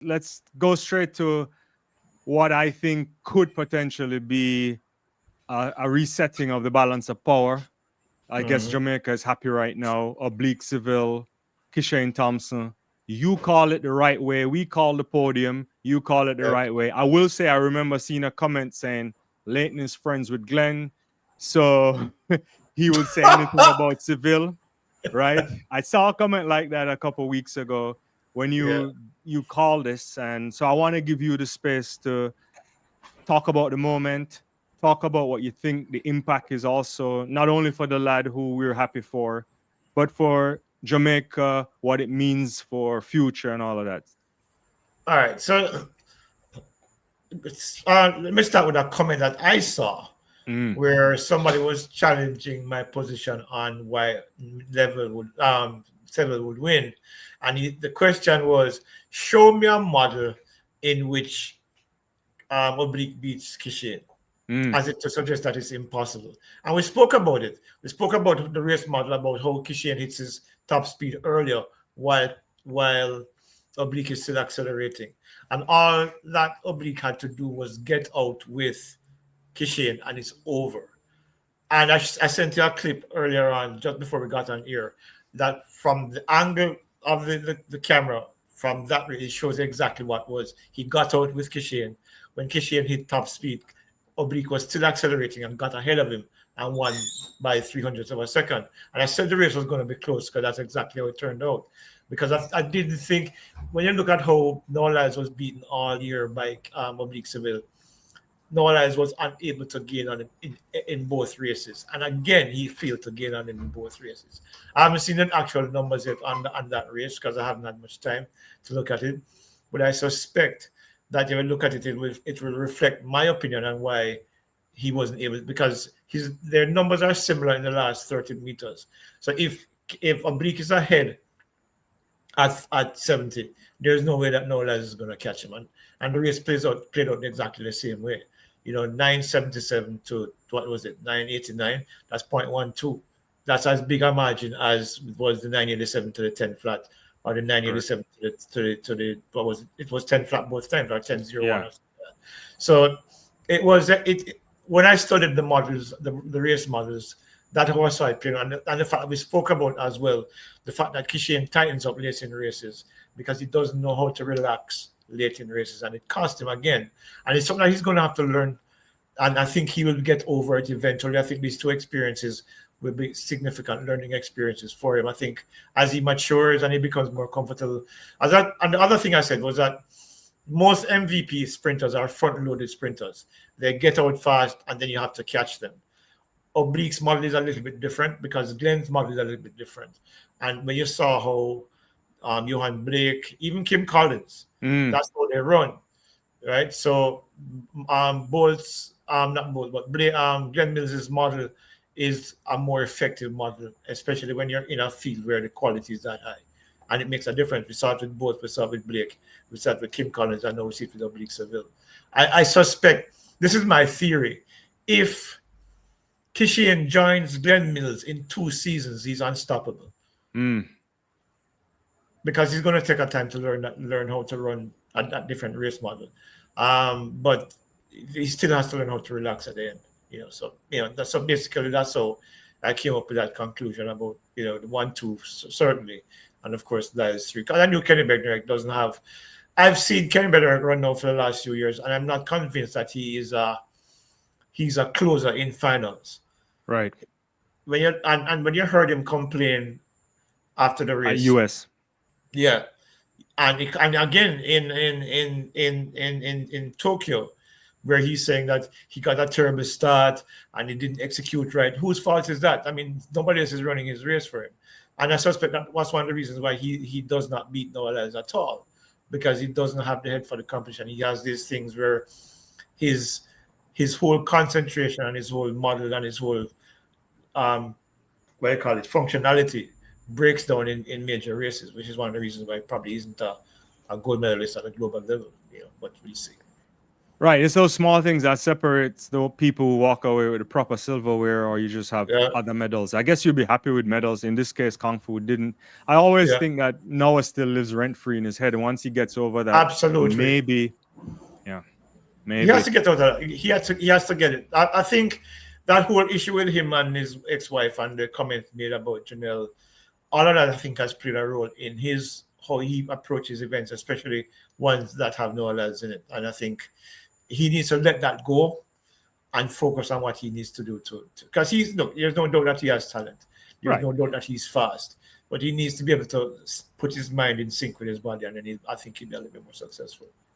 let's go straight to what I think could potentially be a resetting of the balance of power. I guess Mhm. Jamaica is happy right now. Oblique Seville, Kishane Thompson. You call it the right way. We call the podium. You call it the Yep. right way. I will say I remember seeing a comment saying Leighton is friends with Glenn. So he would say anything about Seville, right? I saw a comment like that a couple weeks ago when Yeah. you call this. And so I want to give you the space to talk about the moment, talk about what you think the impact is also, not only for the lad who we're happy for, but for Jamaica, what it means for future and all of that. All right. So let me start with a comment that I saw Mm. where somebody was challenging my position on why level would Seville would win, and the question was, show me a model in which Oblique beats Kishin, Mm. as if to suggest that it's impossible. And we spoke about it. We spoke about the race model, about how Kishin hits his top speed earlier while while Oblique is still accelerating. And all that Oblique had to do was get out with Kishin and it's over. And I sent you a clip earlier on, just before we got on here, that from the angle of the camera, from that, it shows exactly what was. He got out with Kishane. When Kishane hit top speed, Oblique was still accelerating and got ahead of him and won by 300ths of a second. And I said the race was going to be close because that's exactly how it turned out. Because I didn't think, when you look at how Lyles was beaten all year by Oblique Seville, Lyles was unable to gain on him in both races. And again, he failed to gain on him in both races. I haven't seen the actual numbers yet on that race because I haven't had much time to look at it. But I suspect that if you look at it, it will reflect my opinion on why he wasn't able, because their numbers are similar in the last 30 meters. So if Oblique is ahead at 70, there's no way that Lyles is going to catch him. And the race played out exactly the same way. 977 to what was it, 989? That's 0.12. That's as big a margin as it was the 987 to the 10 flat, or the Correct. 987 to the what was it? It was 10 flat both times, or 1001 Yeah. or something. So it was it when I studied the models, the race models, that was how I played, and the fact we spoke about as well, the fact that Kishane tightens up late in races because he doesn't know how to relax late in races, and it cost him again. And it's something that he's going to have to learn, and I think he will get over it eventually. I think these two experiences will be significant learning experiences for him. I think as he matures and he becomes more comfortable. And the other thing I said was that most MVP sprinters are front-loaded sprinters. They get out fast, and then you have to catch them. Oblique's model is a little bit different because Glenn's model is a little bit different. And when you saw how Johan Blake, even Kim Collins, Mm. that's how they run, right? So Bolt's, not Bolt, but Blake, Glenn Mills's model is a more effective model, especially when you're in a field where the quality is that high. And it makes a difference. We saw it with Bolt, we saw it with Blake, we saw it with Kim Collins, and now we see it with Oblique Seville. I suspect, this is my theory, if Kishane joins Glenn Mills in 2 seasons, he's unstoppable Mm. because he's going to take a time to learn how to run a different race model. But he still has to learn how to relax at the end. So so basically that's how I came up with that conclusion about the 1-2 certainly, and of course that is 3. Because I knew Kenny Bednarik doesn't have. I've seen Kenny Bednarik run now for the last few years, and I'm not convinced that he's a closer in finals. Right. And when you heard him complain after the race, US. yeah, and again in Tokyo, where he's saying that he got a terrible start and he didn't execute right. Whose fault is that? I mean, nobody else is running his race for him, and I suspect that was one of the reasons why he does not beat Noel at all, because he doesn't have the head for the competition. He has these things where his his whole concentration and his whole model and his whole um what do you call it, functionality breaks down in major races, which is one of the reasons why he probably isn't a gold medalist at a global level. But we'll see. Right. It's those small things that separates the people who walk away with the proper silverware or you just have Yeah, other medals. I guess you'd be happy with medals. In this case, Kung Fu didn't. I always yeah, think that Noah still lives rent free in his head. And once he gets over that, absolutely. maybe, yeah, He has maybe. to get out of that. He has to get it. I think that whole issue with him and his ex-wife and the comment made about Janelle, all of that I think has played a role in his how he approaches events, especially ones that have no allies in it. And I think he needs to let that go and focus on what he needs to do to because there's no doubt that he has talent. There's Right. no doubt that he's fast, but he needs to be able to put his mind in sync with his body, and then I think he'll be a little bit more successful.